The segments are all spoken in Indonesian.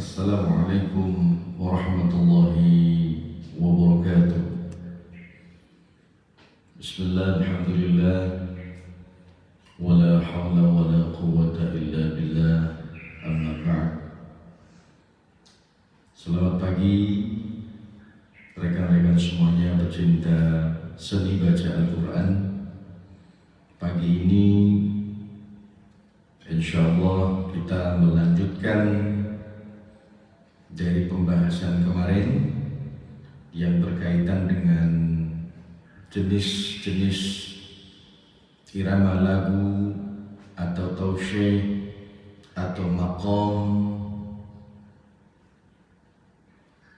Assalamualaikum warahmatullahi wabarakatuh. Bismillah, alhamdulillah, wala hawla wala quwwata illa billah, amma ba'd. Selamat pagi rekan-rekan semuanya pecinta seni baca Al-Quran. Pagi ini insyaallah kita melanjutkan dari pembahasan kemarin yang berkaitan dengan jenis-jenis irama lagu atau tausyih atau maqam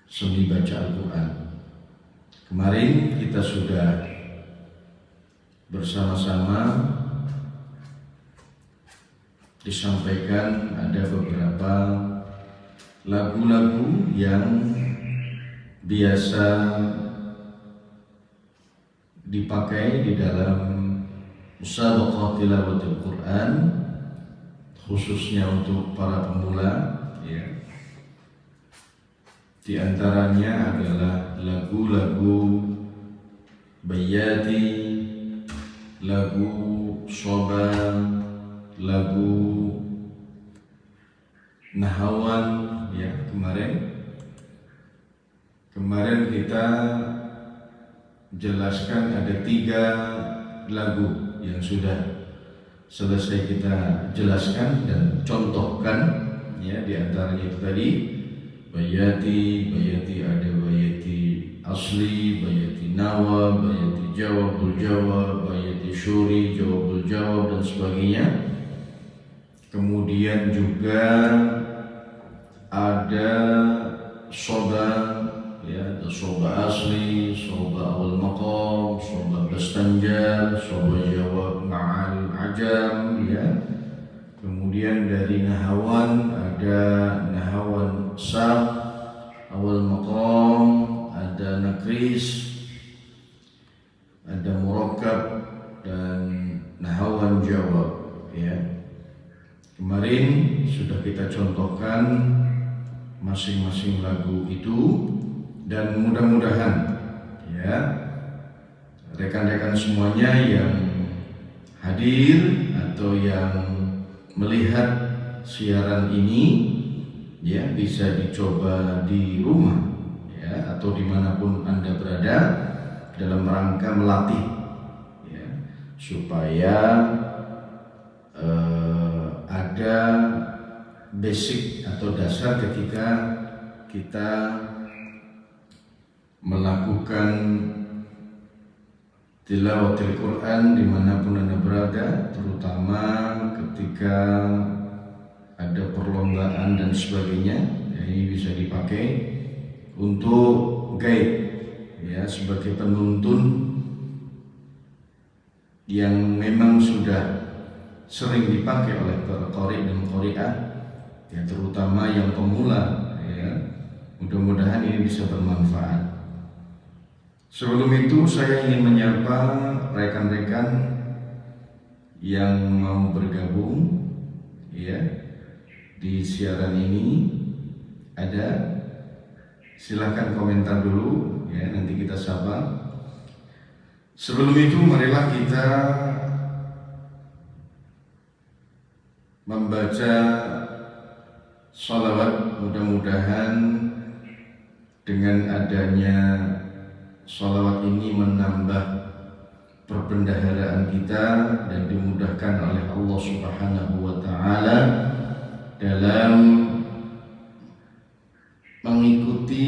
seni baca Al-Quran. Kemarin kita sudah bersama-sama disampaikan ada beberapa lagu-lagu yang biasa dipakai di dalam musabaqah tilawatul Quran, khususnya untuk para pemula, ya. Di antaranya adalah lagu-lagu bayati, lagu soba, lagu nahawan, ya. Kemarin kita jelaskan ada 3 lagu yang sudah selesai kita jelaskan dan contohkan, ya. Di antaranya itu tadi bayati ada bayati asli, bayati nawa, bayati jawabul jawab, bayati syuri, jawabul jawab dan sebagainya. Kemudian juga ada soba, ya, ada soba asli, soba awal maqam, soba bastanjar, soba jawab ma'al ajam, ya. Kemudian dari nahawan ada nahawan sab, awal maqam, ada nakris, ada murakkab dan nahawan jawab, ya. Kemarin sudah kita contohkan masing-masing lagu itu dan mudah-mudahan, ya, rekan-rekan semuanya yang hadir atau yang melihat siaran ini, ya, bisa dicoba di rumah, ya, atau dimanapun Anda berada dalam rangka melatih, ya, supaya ada basic atau dasar ketika kita melakukan tilawatil Quran dimanapun Anda berada, terutama ketika ada perlombaan dan sebagainya, ya. Ini bisa dipakai untuk guide, ya, sebagai penuntun yang memang sudah sering dipakai oleh para qari dan qari'ah, ya, terutama yang pemula, ya. Mudah-mudahan ini bisa bermanfaat. Sebelum itu saya ingin menyapa rekan-rekan yang mau bergabung, ya, di siaran ini. Ada? Silahkan komentar dulu, ya, nanti kita sapa. Sebelum itu marilah kita membaca sholawat. Mudah-mudahan dengan adanya sholawat ini menambah perbendaharaan kita dan dimudahkan oleh Allah Subhanahu wa Ta'ala dalam mengikuti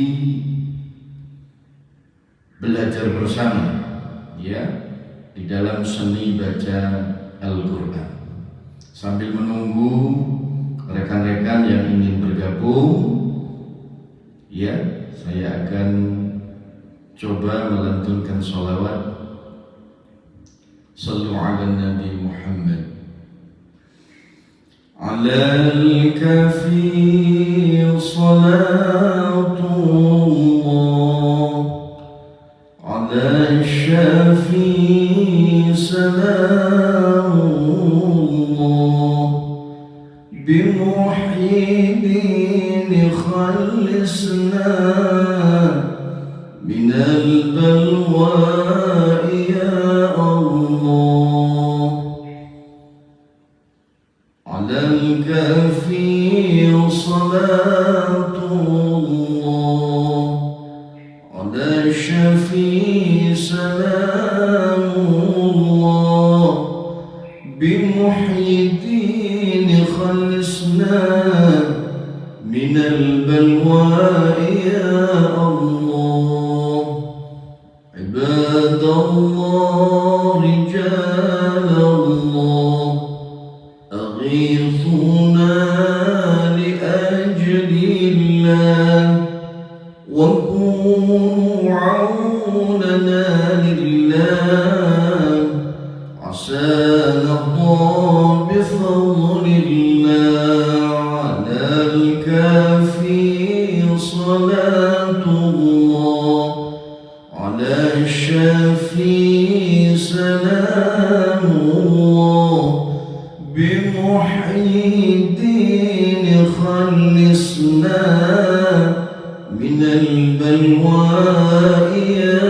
belajar bersama, ya, di dalam seni baca Al-Quran. Sambil menunggu rekan-rekan yang ingin bergabung, ya, saya akan coba melantunkan sholawat. Sallu ala Nabi Muhammad. Ala al-kafi salatullah, ala al-shafi salamullah, بمحيي الدين خلصنا من البلواء يا الله على الكافي صلاة الله على الشفي سلام الله بمحيي الدين خلصنا من البلواء يا الله عباد الله رجال الله أغيثونا لأجل الله وكونوا عوننا لله عسانا الله بفضل الله على الكافي صلاة الله على الشافي سلام الله بمحيي الدين خلصنا من البلواء يا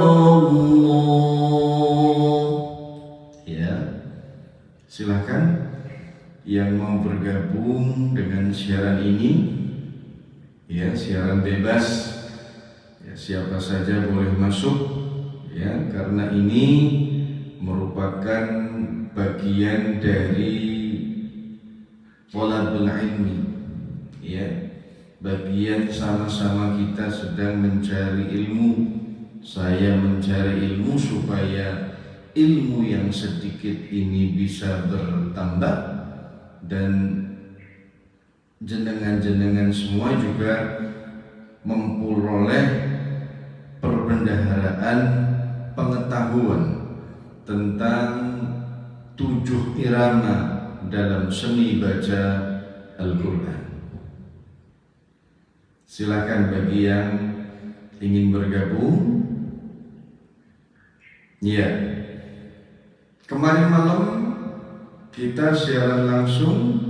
Allah. Ya, silakan yang mau bergabung dengan siaran ini, ya, siaran bebas, ya, siapa saja boleh masuk, ya, karena ini merupakan bagian dari thalabul ilmi, ya, bagian sama-sama kita sedang mencari ilmu. Saya mencari ilmu supaya ilmu yang sedikit ini bisa bertambah, dan jenengan-jenengan semua juga memperoleh perbendaharaan pengetahuan tentang 7 irama dalam seni baca Al-Quran. Silakan bagi yang ingin bergabung. Ya, kemarin malam kita siaran langsung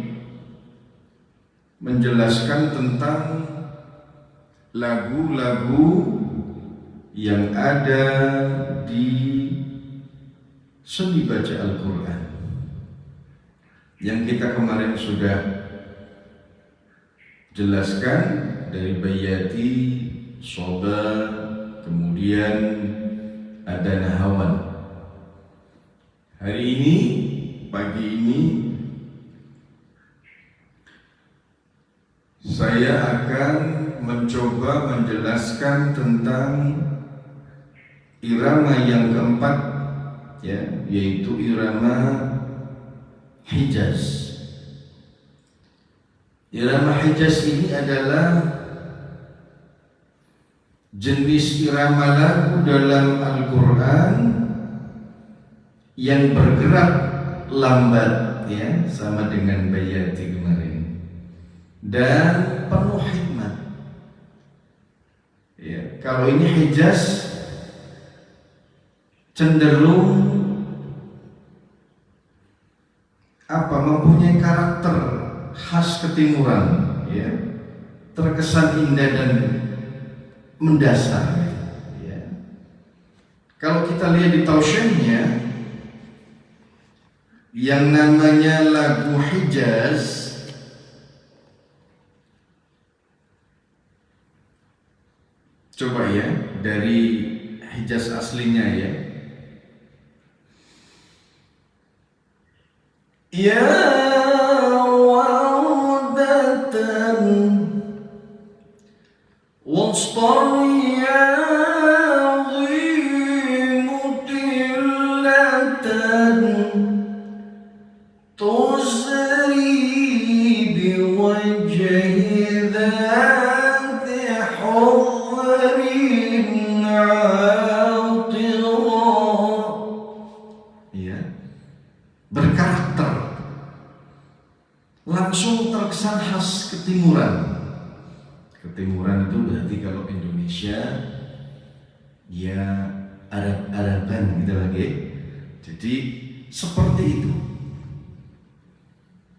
menjelaskan tentang lagu-lagu yang ada di seni baca Al-Quran, yang kita kemarin sudah jelaskan dari Bayati, Soba, kemudian ada Nahawan. Hari ini, pagi ini, saya akan mencoba menjelaskan tentang irama yang keempat, ya, yaitu irama Hijaz. Irama Hijaz ini adalah jenis irama lagu dalam Al-Quran yang bergerak lambat, ya, sama dengan Bayati kemarin, dan penuh hikmat. Ya, kalau ini Hijaz cenderung mempunyai karakter khas ketimuran, ya, terkesan indah dan mendasar, ya. Kalau kita lihat di tausyahnya, yang namanya lagu Hijaz coba, ya, dari Hijaz aslinya, ya. Ya wardatan wastariyadhi mutillatan tuzri biwajhi dhati hudrin atira, ya, berkarakter, langsung terkesan khas ketimuran. Ketimuran itu berarti kalau Indonesia, ya, Arab-Araban gitu lagi. Jadi seperti itu.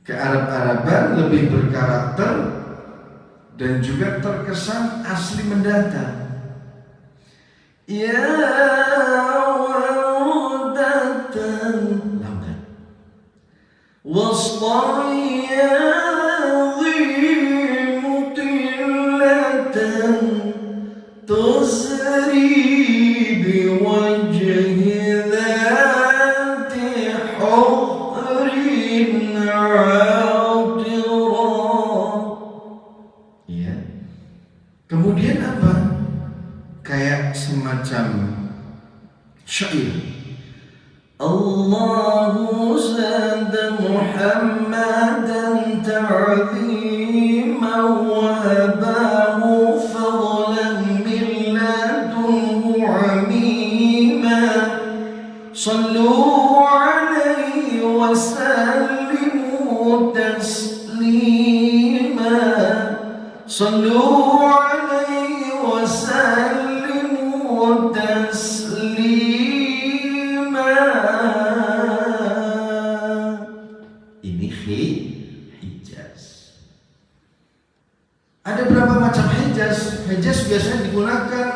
Kearab-araban, lebih berkarakter, dan juga terkesan asli mendatang. Ya wadatan lambat wasṭayadhi mutillatan tusri biwajhi dhati hudrin atirat. Ya. Kemudian apa? Kayak semacam syair. Allahu zada Muhammadan ta'ziman wa habahu fadlan min ladunhu 'amima. Sallu 'alaihi wa sallimu taslima. Sallu 'alaihi wa sallimu taslima. Ini Hijaz. Ada berapa macam Hijaz? Hijaz biasanya digunakan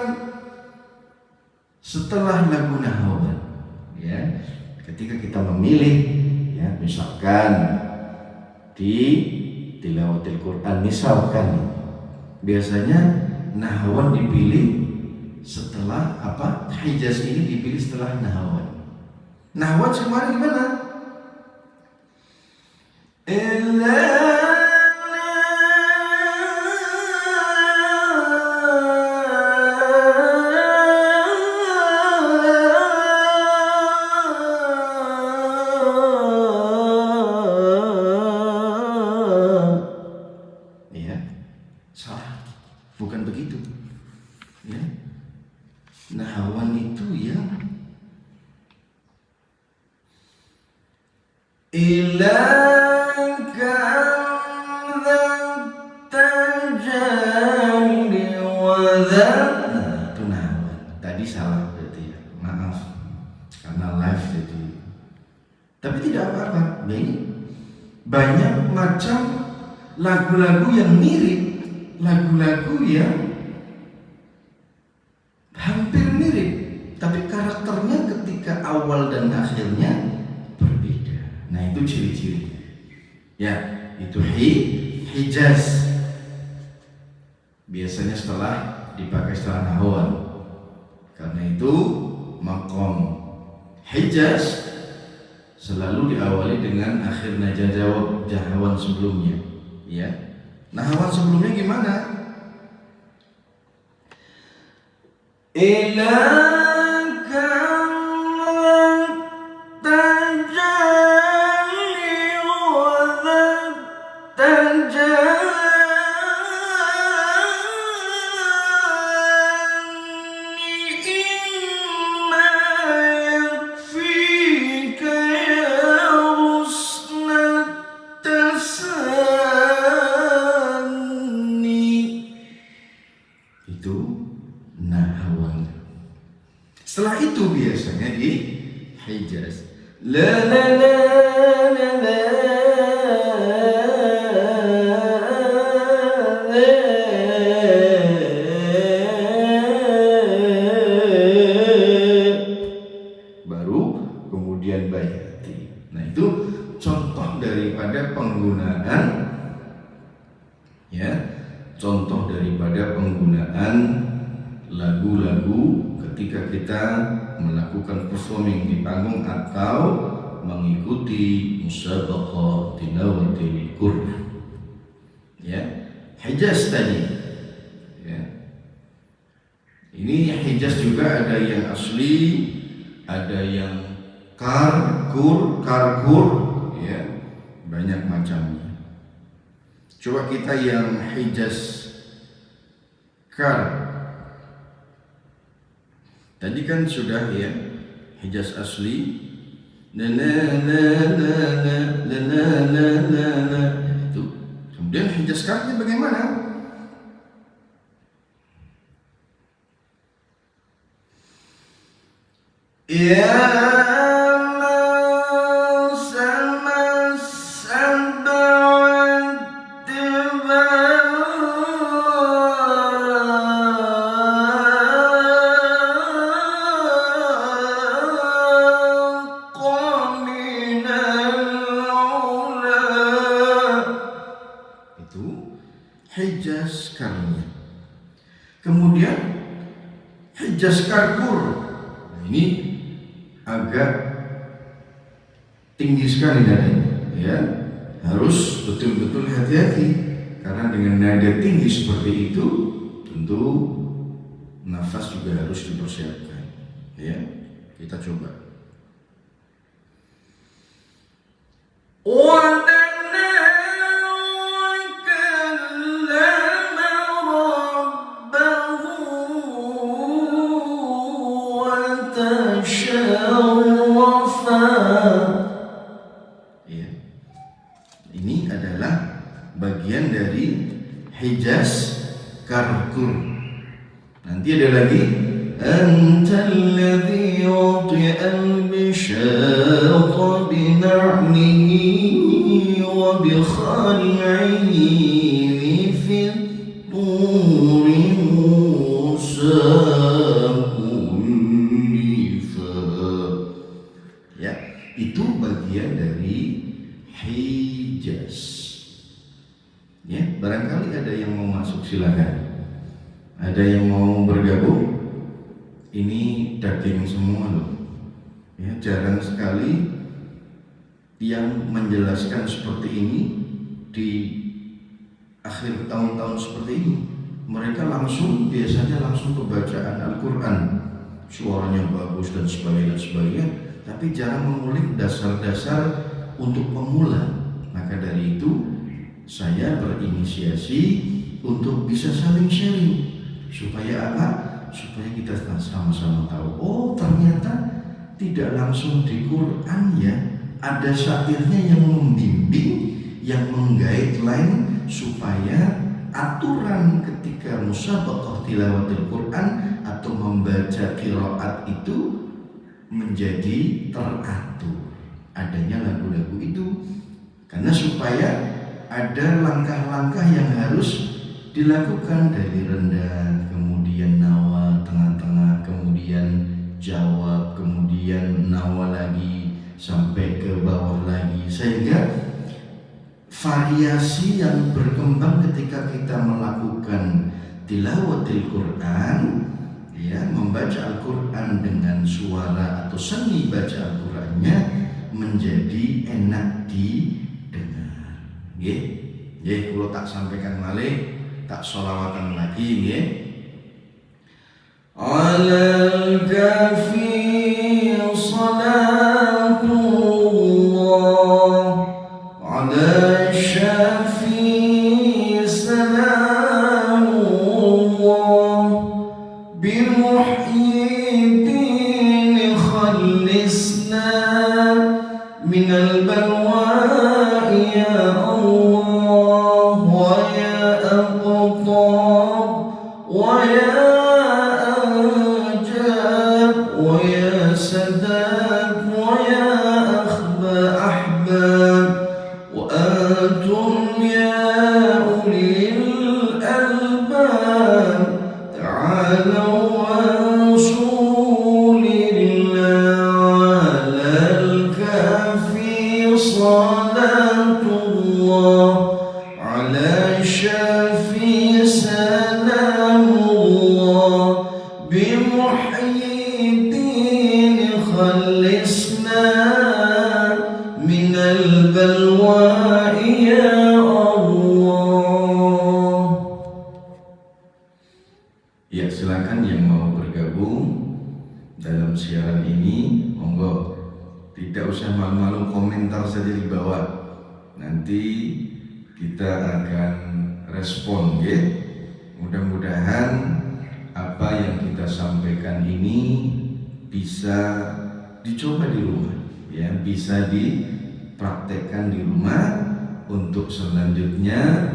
setelah lagu nahwan. Ya, ketika kita memilih, ya, misalkan di tilawatil Quran, misalkan biasanya nahwan dipilih setelah apa? Hijaz ini dipilih setelah nahwan. Nahwan kemarin gimana? Ya, salah, bukan begitu. Ya, nahwan itu ya ilaka tajalli wa itu nahwan. Tadi salah berarti ya, maaf karena live jadi. Tapi tidak apa-apa. Nah, ini banyak macam lagu-lagu yang mirip, lagu-lagu yang hampir mirip, tapi karakternya ketika awal dan akhirnya berbeda. Nah, itu ciri-cirinya. Ya, itu Hijaz. Biasanya setelah dipakai setelah nahwan. Karena itu maqam Hijaz selalu diawali dengan akhir najah jawab nahwan sebelumnya. Ya, nahwan sebelumnya gimana? Ilaka tajalli wa tajalli imma yakfika ya husna tasanni. Itu nahwan. Setelah itu biasanya di Hijaz. La la la la la baru kemudian bayati. Nah, itu contoh daripada penggunaan, ya, contoh daripada penggunaan lagu-lagu ketika kita melakukan performing di panggung atau mengikuti musabaqah tilawatil Quran. Ya, Hijaz tadi. Ya. Ini Hijaz juga ada yang asli, ada yang karkur, ya, banyak macamnya. Coba kita yang Hijaz kar. Tadi kan sudah ya Hijaz asli, itu. Kemudian Hijaz karnya bagaimana? Ya sama Hijaz Karnia. Kemudian Hijaz Karkur. Nah, ini agak tinggi sekali nadanya, ya. Harus betul-betul hati-hati karena dengan nada tinggi seperti itu tentu nafas juga harus dipersiapkan, ya. Kita coba. Ya. Ini adalah bagian dari Hijaz Karkur. Nanti ada lagi Antalladzi yu'ti'al bisyata bina'nihi wa bikhali'ihi fi turi Musa kullifa. Ya, itu bagian dari Hijaz. Ya, barangkali ada yang mau masuk, silakan. Ada yang mau bergabung? Ini daging semua loh. Ya, jarang sekali yang menjelaskan seperti ini di akhir tahun-tahun seperti ini. Mereka biasanya langsung pembacaan Al-Quran, suaranya bagus dan sebagainya, tapi jarang mengulik dasar-dasar untuk pemula. Maka dari itu saya berinisiasi untuk bisa saling sharing. Supaya apa? Supaya kita sama-sama tahu, oh ternyata tidak langsung di Quran ya, ada syairnya yang membimbing, yang meng-guideline supaya aturan ketika musabaqah tilawatil Quran atau membaca qiraat itu menjadi teratur. Adanya lagu-lagu itu karena supaya ada langkah-langkah yang harus dilakukan dari rendah, kemudian nawa tengah-tengah, kemudian jawab, kemudian nawa lagi sampai ke bawah lagi, sehingga variasi yang berkembang ketika kita melakukan tilawatil Quran, ya, membaca Al-Quran dengan suara atau seni baca Al-Qurannya menjadi enak didengar. Nggih, kalau tak sampaikan malih, tak sholawatan lagi, ya. Alal kafi salatullah, ala syafi salamullah, bimuhyiddin khalisna minal balwa ya Allah, wa ya aqtab, wa ya ajab, wa ya sadat, wa ya ahbab, wa antum ya ulil albab, ta'alaw salatullah, ala syafi salamullah, bimuhyiddin khalisna minal balwa ya Allah. Ya, silakan yang mau bergabung dalam siaran ini, monggo. Tidak usah malu-malu, komentar saja di bawah. Nanti kita akan respon, ya. Mudah-mudahan apa yang kita sampaikan ini bisa dicoba di rumah, ya, bisa dipraktekkan di rumah untuk selanjutnya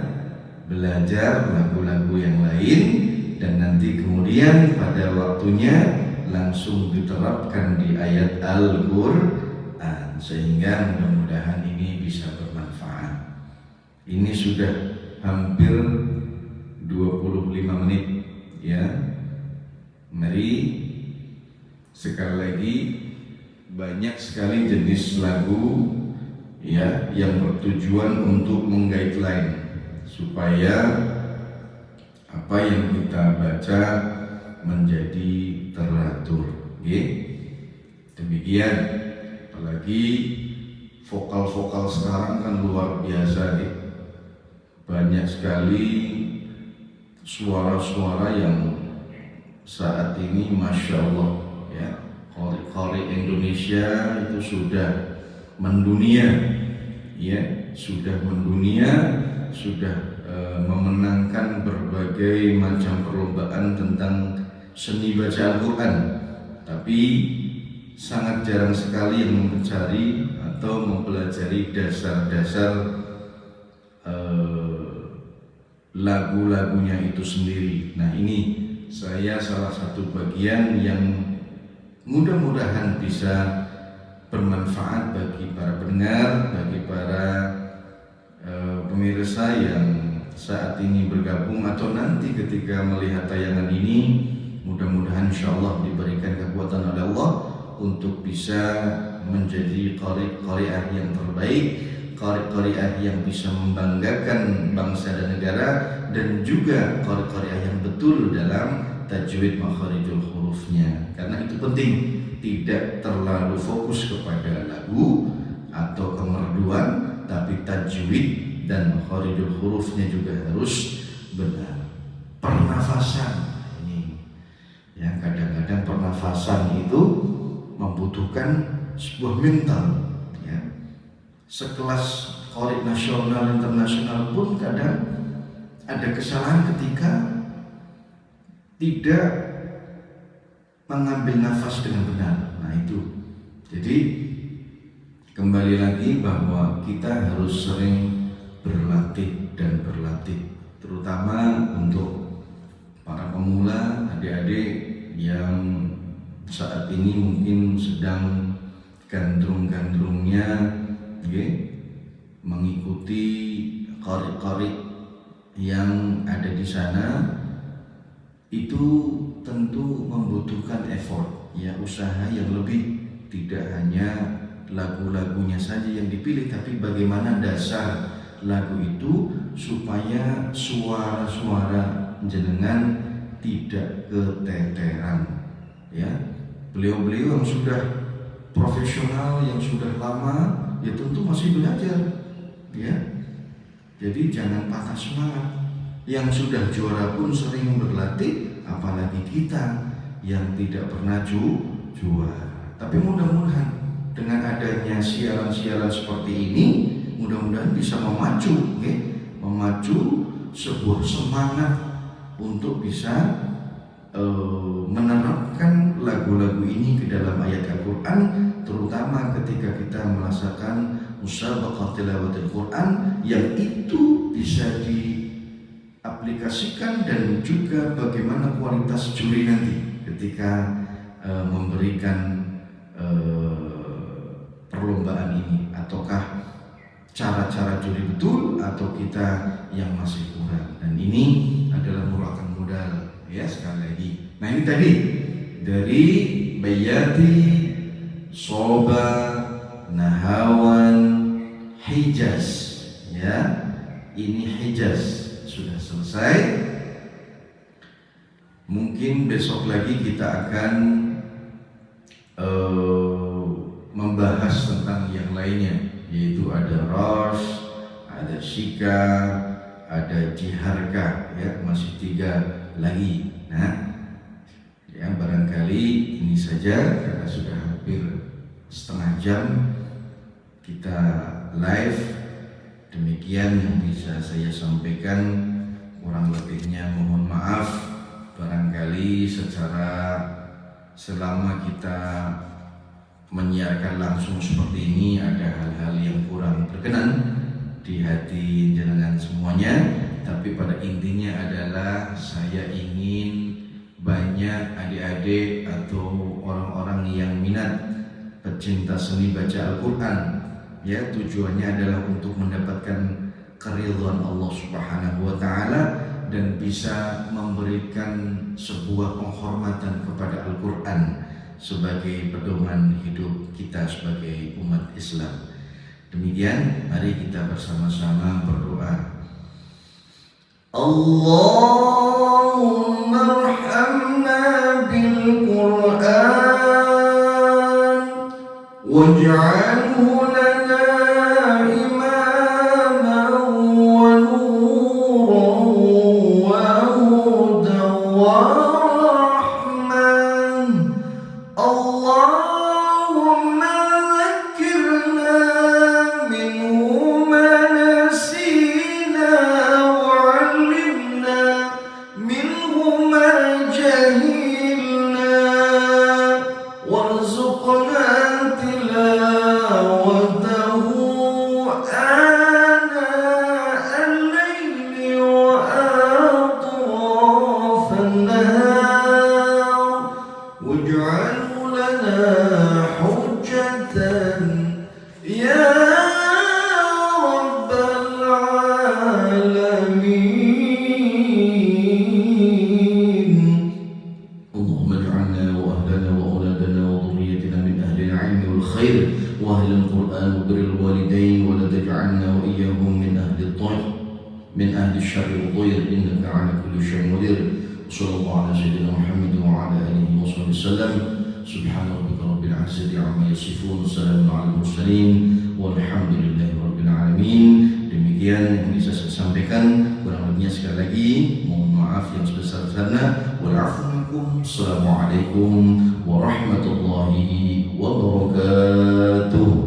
belajar lagu-lagu yang lain, dan nanti kemudian pada waktunya langsung diterapkan di ayat Al-Qur'an, sehingga mudah-mudahan ini bisa bermanfaat. Ini sudah hampir 25 menit, ya. Mari sekali lagi, banyak sekali jenis lagu, ya, yang bertujuan untuk meng-guideline supaya apa yang kita baca menjadi teratur. Demikian, apalagi vokal-vokal sekarang kan luar biasa nih. Banyak sekali suara-suara yang saat ini Masya Allah ya, qari Indonesia itu sudah mendunia ya, sudah memenangkan berbagai macam perlombaan tentang seni baca Al-Quran. Tapi sangat jarang sekali yang mencari atau mempelajari dasar-dasar lagu-lagunya itu sendiri. Nah, ini saya salah satu bagian yang mudah-mudahan bisa bermanfaat bagi para pendengar, bagi para pemirsa yang saat ini bergabung atau nanti ketika melihat tayangan ini. Mudah-mudahan insyaallah diberikan kekuatan oleh Allah untuk bisa menjadi qari'ah yang terbaik, qari'ah yang bisa membanggakan bangsa dan negara, dan juga qari'ah yang betul dalam tajwid makharijul hurufnya. Karena itu penting, tidak terlalu fokus kepada lagu atau kemerduan, tapi tajwid dan makharijul hurufnya juga harus benar. Pernafasan ini ya, kadang-kadang pernafasan itu membutuhkan sebuah mental ya. Sekelas qari nasional internasional pun kadang ada kesalahan ketika tidak mengambil nafas dengan benar. Nah itu, jadi kembali lagi bahwa kita harus sering berlatih dan berlatih, terutama untuk para pemula, adik-adik yang saat ini mungkin sedang gandrung-gandrungnya mengikuti qari-qari yang ada di sana. Itu tentu membutuhkan effort ya, usaha yang lebih. Tidak hanya lagu-lagunya saja yang dipilih, tapi bagaimana dasar lagu itu supaya suara-suara jenengan tidak keteteran ya. Beliau-beliau yang sudah profesional, yang sudah lama, ya tentu masih belajar ya. Jadi jangan patah semangat. Yang sudah juara pun sering berlatih, apalagi kita yang tidak pernah juara. Tapi mudah-mudahan dengan adanya siaran-siaran seperti ini, mudah-mudahan bisa memacu sebuah semangat untuk bisa menerapkan lagu-lagu ini ke dalam ayat Al-Quran, terutama ketika kita merasakan musabaqah tilawatil Quran, yang itu bisa diaplikasikan dan juga bagaimana kualitas juri nanti ketika memberikan perlombaan ini, ataukah cara-cara juri betul atau kita yang masih kurang. Dan ini adalah merupakan modal ya, sekali lagi. Nah ini tadi dari Bayati, Soba, Nahawan, Hijaz ya. Ini Hijaz sudah selesai. Mungkin besok lagi kita akan membahas tentang yang lainnya, yaitu ada Rosh, ada Shika, ada Jiharka ya, masih 3 lagi. Nah ya, barangkali ini saja karena sudah hampir setengah jam kita live. Demikian yang bisa saya sampaikan, kurang lebihnya mohon maaf. Barangkali secara selama kita menyiarkan langsung seperti ini ada hal-hal yang kurang berkenan di hati jenengan semuanya, tapi pada intinya adalah saya ingin banyak adik-adik atau orang-orang yang minat pecinta seni baca Al-Quran ya, tujuannya adalah untuk mendapatkan keridhaan Allah Subhanahu wa Ta'ala dan bisa memberikan sebuah penghormatan kepada Al-Quran sebagai pedoman hidup kita sebagai umat Islam. Demikian, mari kita bersama-sama berdoa. اللهم ارحمنا بالقرآن واجعله لنا إماما ونورا وهدى ورحمة. اللهم ذكرنا منه ما نسينا وعلمنا منه ما جهلنا وارزقنا تلاوته آناء الليل وأطراف النهار واجعله لنا حجة يا رب العالمين. اللهم اجعلنا وأهلنا وأولادنا وذريتنا من أهل العلم والخير وأهل القرآن وبر الوالدين، ولا تجعلنا وإياهم من أهل الضير من أهل الشر والضير، إنك على كل شيء قدير. صلى الله على سيدنا محمد وعلى آله وصحبه وسلم. سبحان ربك رب العزة عما يصفون، وسلام على المرسلين والحمد لله رب العالمين. Demikian yang bisa saya sampaikan, kurang lebihnya sekali lagi mohon maaf yang sebesar-besarnya. Assalamualaikum warahmatullahi wabarakatuh.